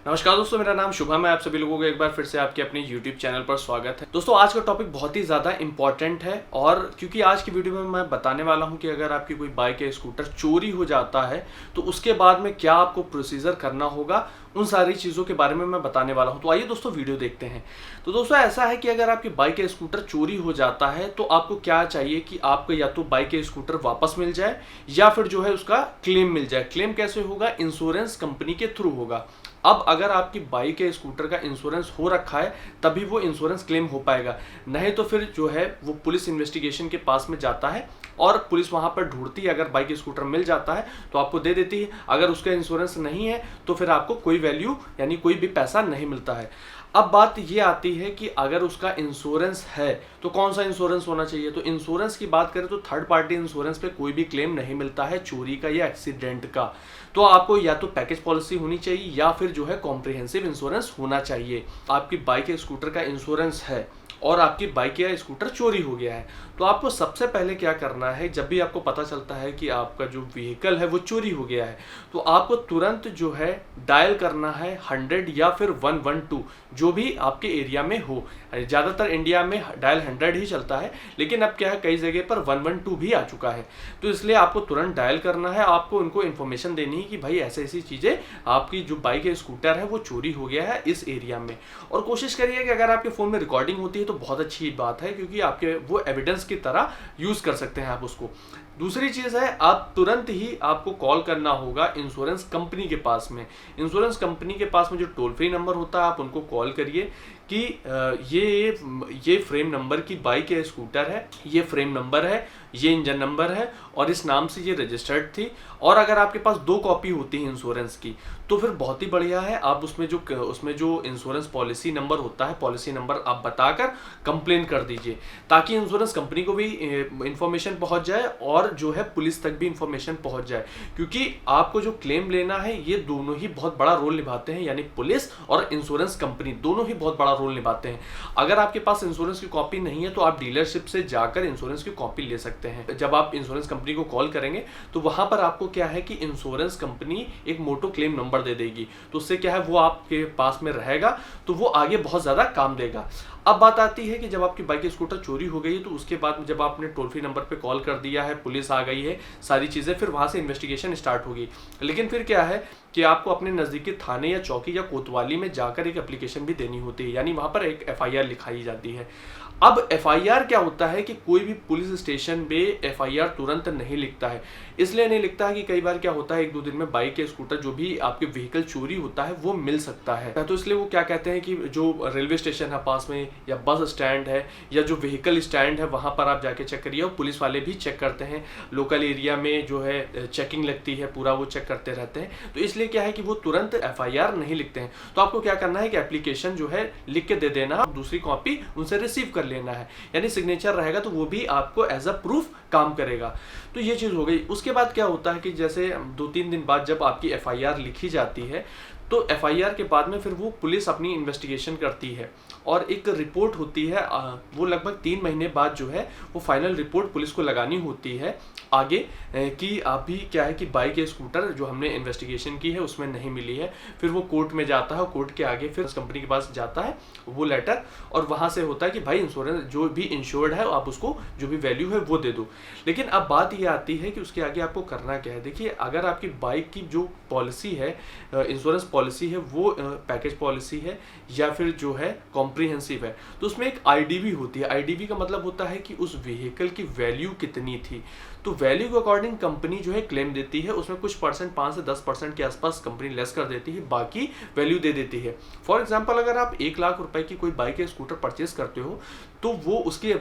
नमस्कार दोस्तों, मेरा नाम शुभम है। आप सभी लोगों को एक बार फिर से आपके अपने YouTube चैनल पर स्वागत है। दोस्तों, आज का टॉपिक बहुत ही ज़्यादा इंपॉर्टेंट है और क्योंकि आज की वीडियो में मैं बताने वाला हूं कि अगर आपकी कोई बाइक या स्कूटर चोरी हो जाता है तो उसके बाद में क्या आपको प्रोसीजर करना होगा, उन सारी चीज़ों के बारे में मैं बताने वाला हूं। तो आइए दोस्तों वीडियो देखते हैं। तो दोस्तों, ऐसा है कि अगर आपकी बाइक या स्कूटर चोरी हो जाता है तो आपको क्या चाहिए कि आपको या तो बाइक या स्कूटर वापस मिल जाए या फिर जो है उसका क्लेम मिल जाए। क्लेम कैसे होगा? इंश्योरेंस कंपनी के थ्रू होगा। अब अगर आपकी बाइक या स्कूटर का इंश्योरेंस हो रखा है तभी वो इंश्योरेंस क्लेम हो पाएगा, नहीं तो फिर जो है वो पुलिस इन्वेस्टिगेशन के पास में जाता है और पुलिस वहां पर ढूंढती है। अगर बाइक स्कूटर मिल जाता है तो आपको दे देती है, अगर उसका इंश्योरेंस नहीं है तो फिर आपको कोई वैल्यू यानी कोई भी पैसा नहीं मिलता है। अब बात ये आती है कि अगर उसका इंश्योरेंस है तो कौन सा इंश्योरेंस होना चाहिए। तो इंश्योरेंस की बात करें तो थर्ड पार्टी इंश्योरेंस पे कोई भी क्लेम नहीं मिलता है चोरी का या एक्सीडेंट का। तो आपको या तो पैकेज पॉलिसी होनी चाहिए या फिर जो है कॉम्प्रिहेंसिव इंश्योरेंस होना चाहिए। आपकी बाइक या स्कूटर का इंश्योरेंस है और आपकी बाइक या स्कूटर चोरी हो गया है तो आपको सबसे पहले क्या करना है, जब भी आपको पता चलता है कि आपका जो व्हीकल है वो चोरी हो गया है तो आपको तुरंत जो है डायल करना है 100 या फिर 112, जो भी आपके एरिया में हो। ज़्यादातर इंडिया में डायल 100 ही चलता है, लेकिन अब क्या है कई जगह पर 112 भी आ चुका है। तो इसलिए आपको तुरंत डायल करना है, आपको उनको इन्फॉर्मेशन देनी है कि भाई ऐसे ऐसी चीज़ें, आपकी जो बाइक या स्कूटर है वो चोरी हो गया है इस एरिया में। और कोशिश करिए कि अगर आपके फ़ोन में रिकॉर्डिंग होती है तो बहुत अच्छी बात है, क्योंकि आपके वो एविडेंस की तरह यूज़ कर सकते हैं आप उसको। दूसरी चीज़ है, आप तुरंत ही आपको कॉल करना होगा इंश्योरेंस कंपनी के पास में। इंश्योरेंस कंपनी के पास में जो टोल फ्री नंबर होता है आप उनको कॉल करिए कि ये फ्रेम नंबर की बाइक या स्कूटर है, ये फ्रेम नंबर है, ये इंजन नंबर है और इस नाम से ये रजिस्टर्ड थी। और अगर आपके पास 2 कॉपी होती है इंश्योरेंस की तो फिर बहुत ही बढ़िया है। आप उसमें जो इंश्योरेंस पॉलिसी नंबर होता है, पॉलिसी नंबर आप बताकर कंप्लेन कर दीजिए, ताकि इंश्योरेंस कंपनी को भी इंफॉर्मेशन पहुंच जाए और जो है पुलिस तक भी इंफॉर्मेशन पहुंच जाए। क्योंकि आपको जो क्लेम लेना है ये दोनों ही बहुत बड़ा रोल निभाते हैं, यानी पुलिस और इंश्योरेंस कंपनी दोनों ही बहुत बड़ा रोल निभाते हैं। अगर आपके पास इंश्योरेंस की कॉपी नहीं है तो आप डीलरशिप से जाकर इंश्योरेंस की कॉपी ले सकते हैं। जब आप इंश्योरेंस कंपनी को कॉल करेंगे तो वहां पर आपको क्या है कि इंश्योरेंस कंपनी एक मोटो क्लेम नंबर दे देगी, तो उससे क्या है वो आपके पास में रहेगा, तो वो आगे बहुत ज्यादा काम देगा। अब बात आती है कि जब आपकी बाइक स्कूटर चोरी हो गई है तो उसके बाद में जब आपने टोल फ्री नंबर पे कॉल कर दिया है, पुलिस आ गई है, सारी चीज़ें, फिर वहाँ से इन्वेस्टिगेशन स्टार्ट होगी। लेकिन फिर क्या है कि आपको अपने नज़दीकी थाने या चौकी या कोतवाली में जाकर एक एप्लीकेशन भी देनी होती है, यानी वहाँ पर एक FIR लिखाई जाती है। अब FIR क्या होता है कि कोई भी पुलिस स्टेशन पे FIR तुरंत नहीं लिखता है। इसलिए नहीं लिखता है कि कई बार क्या होता है 1-2 दिन में बाइक या स्कूटर जो भी आपके व्हीकल चोरी होता है वो मिल सकता है। तो इसलिए वो क्या कहते हैं कि जो रेलवे स्टेशन है पास में या बस स्टैंड है या जो व्हीकल स्टैंड है वहाँ पर आप जाके चेक करिए। और पुलिस वाले भी चेक करते हैं, लोकल एरिया में जो है चेकिंग लगती है, पूरा वो चेक करते रहते हैं। तो इसलिए क्या है कि वो तुरंत FIR नहीं लिखते हैं। तो आपको क्या करना है कि एप्लीकेशन जो है लिख के दे देना, दूसरी कॉपी उनसे रिसीव कर लेना है, यानी सिग्नेचर रहेगा तो वो भी आपको एज अ प्रूफ काम करेगा। तो ये चीज़ हो गई। उसके बाद क्या होता है कि जैसे 2-3 दिन बाद जब आपकी FIR लिखी जाती है तो FIR के बाद में फिर वो पुलिस अपनी इन्वेस्टिगेशन करती है और एक रिपोर्ट होती है। वो लगभग 3 महीने बाद जो है वो फाइनल रिपोर्ट पुलिस को लगानी होती है आगे कि अभी क्या है कि बाइक या स्कूटर जो हमने इन्वेस्टिगेशन की है उसमें नहीं मिली है। फिर वो कोर्ट में जाता है, कोर्ट के आगे फिर कंपनी के पास जाता है वो लेटर, और वहाँ से होता है कि भाई इंश्योरेंस जो भी इंश्योर्ड है आप उसको जो भी वैल्यू है वो दे दो। लेकिन अब बात ये आती है कि उसके आगे आपको करना क्या है। देखिए, अगर आपकी बाइक की जो पॉलिसी है, इंश्योरेंस पॉलिसी है, वो पैकेज पॉलिसी है या फिर जो है कॉम्प्रिहेंसिव है, तो उसमें एक IDV होती है। IDV का मतलब होता है कि उस व्हीकल की वैल्यू कितनी थी। तो वैल्यू के अकॉर्डिंग कंपनी जो है क्लेम देती है, उसमें कुछ परसेंट 5 से 10% के आसपास कंपनी लेस कर देती है, बाकी वैल्यू दे देती है। फॉर एग्जांपल, अगर आप 1 लाख रुपए की कोई बाइक या स्कूटर परचेस करते हो तो वो उसकी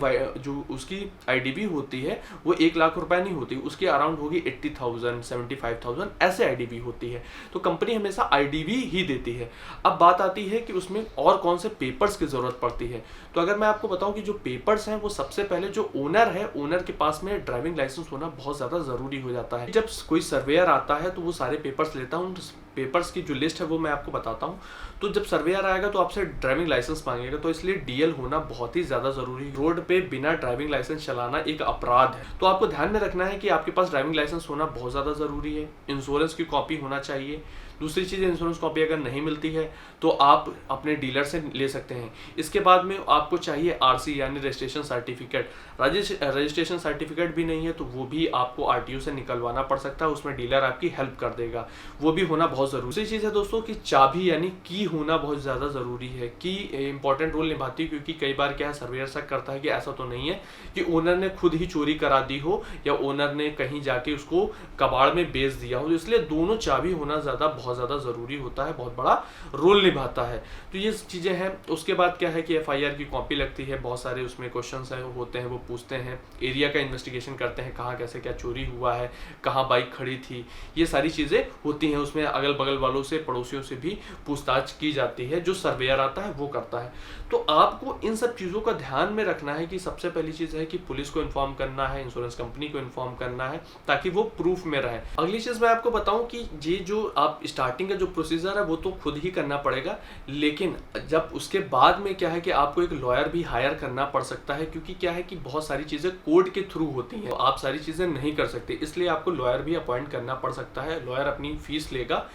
IDV होती है वो 1 लाख रुपए नहीं होती, उसकी अराउंड होगी 80,000 75,000 ऐसे IDV होती है। तो कंपनी हमेशा IDV ही देती है। अब बात आती है कि उसमें और कौन से पेपर्स की जरूरत पड़ती है। तो अगर मैं आपको बताऊं कि जो पेपर्स हैं वो सबसे पहले जो ओनर है, ओनर के पास में ड्राइविंग लाइसेंस होना बहुत ज़्यादा ज़रूरी हो जाता है। जब कोई सर्वेयर आता है तो वो सारे पेपर्स लेता हूँ, पेपर्स की जो लिस्ट है वो मैं आपको बताता हूँ। तो जब सर्वेयर आएगा तो आपसे ड्राइविंग लाइसेंस मांगेगा, तो इसलिए DL होना बहुत ही ज़्यादा ज़रूरी है। रोड पे बिना ड्राइविंग लाइसेंस चलाना एक अपराध है। तो आपको ध्यान में रखना है कि आपके पास ड्राइविंग लाइसेंस होना बहुत ज़्यादा ज़रूरी है। इंश्योरेंस की कॉपी होना चाहिए। दूसरी चीज़, इंश्योरेंस कॉपी अगर नहीं मिलती है तो आप अपने डीलर से ले सकते हैं। इसके बाद में आपको चाहिए आरसी यानी रजिस्ट्रेशन सर्टिफिकेट। रजिस्ट्रेशन सर्टिफिकेट भी नहीं है तो वो भी आपको आरटीओ से निकलवाना पड़ सकता है, उसमें डीलर आपकी हेल्प कर देगा, वो भी होना बहुत ज़रूरी। दूसरी चीज़ है दोस्तों कि चाबी यानी की होना बहुत ज़्यादा ज़रूरी है। की इंपॉर्टेंट रोल निभाती है, क्योंकि कई बार क्या है, सर्वेयर शक करता है कि ऐसा तो नहीं है कि ओनर ने खुद ही चोरी करा दी हो या ओनर ने कहीं जाके उसको कबाड़ में बेच दिया हो, इसलिए दोनों चाबी होना बहुत ज़्यादा ज़रूरी होता है, बहुत बड़ा रोल निभाता है। तो ये चीज़ें हैं। उसके बाद क्या है कि एफआईआर की कॉपी लगती है, बहुत सारे उसमें क्वेश्चंस होते हैं, वो पूछते हैं, एरिया का इन्वेस्टिगेशन करते हैं, कहाँ कैसे क्या चोरी हुआ है, कहाँ बाइक खड़ी थी, ये सारी चीज़ें होती हैं। उसमें अगल बगल वालों से, पड़ोसियों से भी पूछताछ की जाती है, जो सर्वेयर आता है वो करता है। तो आपको इन सब चीज़ों का ध्यान में रखना है कि सबसे पहली चीज़ है कि पुलिस को इन्फॉर्म करना है, इंश्योरेंस कंपनी को इन्फॉर्म करना है, ताकि वो प्रूफ में रहे। अगली चीज़ मैं आपको बताऊं कि ये जो आप स्टार्टिंग का जो प्रोसीजर है वो तो खुद ही करना पड़ेगा, लेकिन जब उसके बाद में क्या है कि आपको एक लॉयर भी हायर करना पड़ सकता है, क्योंकि क्या है कि बहुत सारी चीज़ें कोर्ट के थ्रू होती हैं, तो आप सारी चीज़ें नहीं कर सकते, इसलिए आपको लॉयर भी अपॉइंट करना पड़ सकता है। लॉयर अपनी फीस लेगा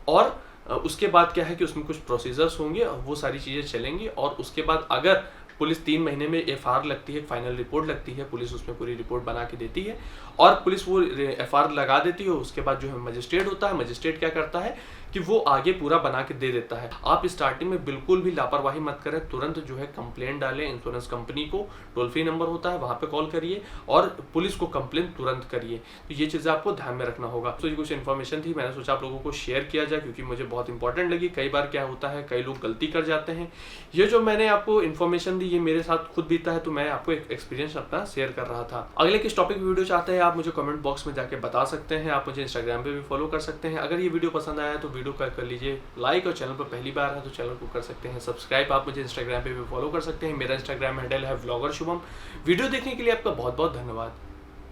और उसके बाद क्या है कि उसमें कुछ प्रोसीजर्स होंगे, वो सारी चीज़ें चलेंगी, और उसके बाद अगर पुलिस 3 महीने में एफआर लगती है, फाइनल रिपोर्ट लगती है, पुलिस उसमें पूरी रिपोर्ट बना के देती है और पुलिस वो एफआर लगा देती है। उसके बाद जो है मजिस्ट्रेट होता है, मजिस्ट्रेट क्या करता है कि वो आगे पूरा बना के दे देता है। आप स्टार्टिंग में बिल्कुल भी लापरवाही मत करें, तुरंत जो है कंप्लेंट डालें इंश्योरेंस कंपनी को, टोल फ्री नंबर होता है वहाँ पे कॉल करिए और पुलिस को कंप्लेंट तुरंत करिए। तो ये चीज़ें आपको ध्यान में रखना होगा। तो ये कुछ इन्फॉर्मेशन थी, मैंने सोचा आप लोगों को शेयर किया जाए, क्योंकि मुझे बहुत इंपॉर्टेंट लगी। कई बार क्या होता है, कई लोग गलती कर जाते हैं। ये जो मैंने आपको इन्फॉर्मेशन दी, ये मेरे साथ खुद बीता है, तो मैं आपको एक एक्सपीरियंस अपना शेयर कर रहा था। अगले किस टॉपिक वीडियो चाहते हैं आप मुझे कमेंट बॉक्स में जाके बता सकते हैं। आप मुझे इंस्टाग्राम पे भी फॉलो कर सकते हैं। अगर ये वीडियो पसंद आया तो वीडियो कर लीजिए लाइक, और चैनल पर पहली बार है तो चैनल को कर सकते हैं सब्सक्राइब। आप मुझे इंस्टाग्राम पे भी फॉलो कर सकते हैं, मेरा इंस्टाग्राम हैंडल है व्लॉगर शुभम। वीडियो देखने के लिए आपका बहुत बहुत धन्यवाद।